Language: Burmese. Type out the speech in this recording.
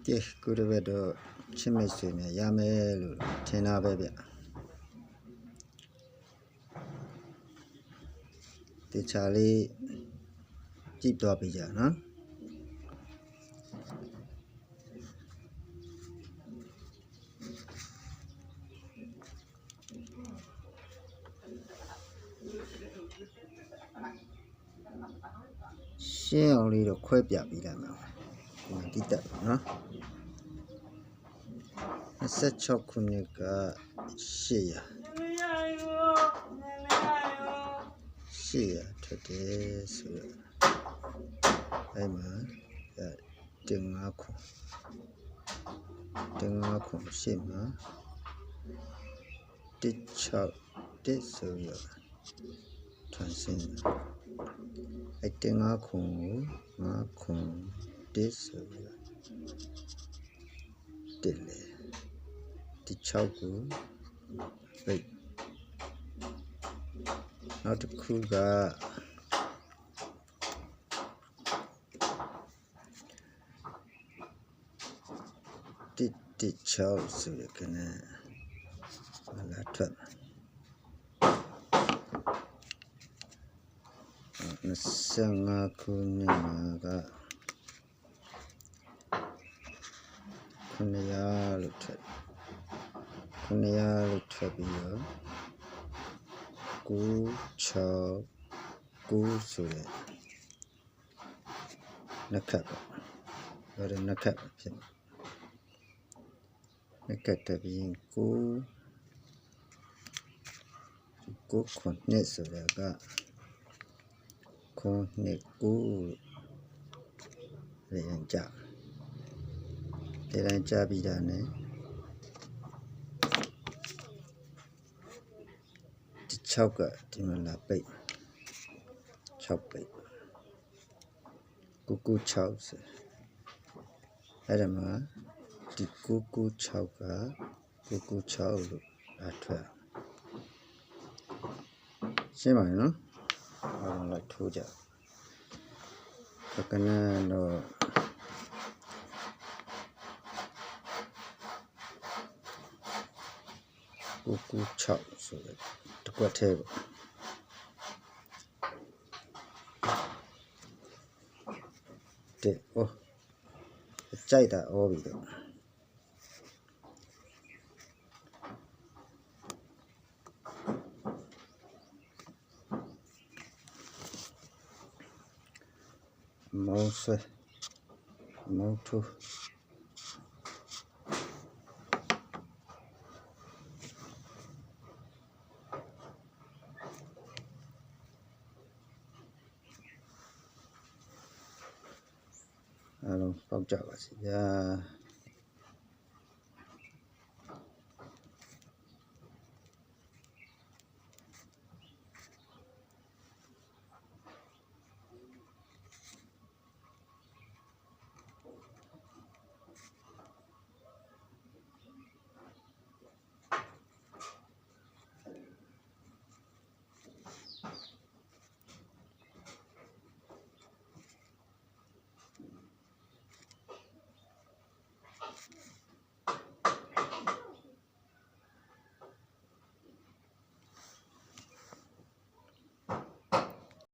ကဲကိုတပည့်တော့ချစ်မိတ်ဆွေနဲ့ရမယ်လို့ထင်တာပဲဗျတေချာလေးကြည့်တော့ပြီကြနော်ရှင်းအောင်လေးတော့ခွဲပြပြီးလိုက်မှာဒီတက်နော်26ခုနှစ်က800ထွက်တယ်ဆိုတော့အဲ့မှာတင်5ခုရှင်းမှာ16ဆိုရထွန်စင်းအဲ့တင်5ခု5ခုဆိုရတက်လေဒီ6ခုပိတ်နောက်တစ်ခုက6ဆိုရကနဲ့လာထွက်25ခုနှစ်မှာက900လို့ထွက်ပြီးတော့9ဆိုရနှစ်ခတ်ပေါ့ဒါနှစ်ခတ်ဖြစ်နှစ်ခတ်တပြီး9ခုနှစ်ဆိုရက9ရေရင်ကြပြီးတာနဲ့ဒီ6ကဒီမှာလာပိတ်6ပိတ်996ဆိုအဲ့ဒါမှာဒီ996က996လို့အထွက်ရှင်းပါနော်အားလုံးလိုက်ထိုးကြကနတော့996ဆိုတဲ့တကွက်သေးပေါ့တဲ့ကြိုက်တာဩပြီတော့မောဆွဲမောထုအားလုံးပေါက်ကြပါစေဗျာ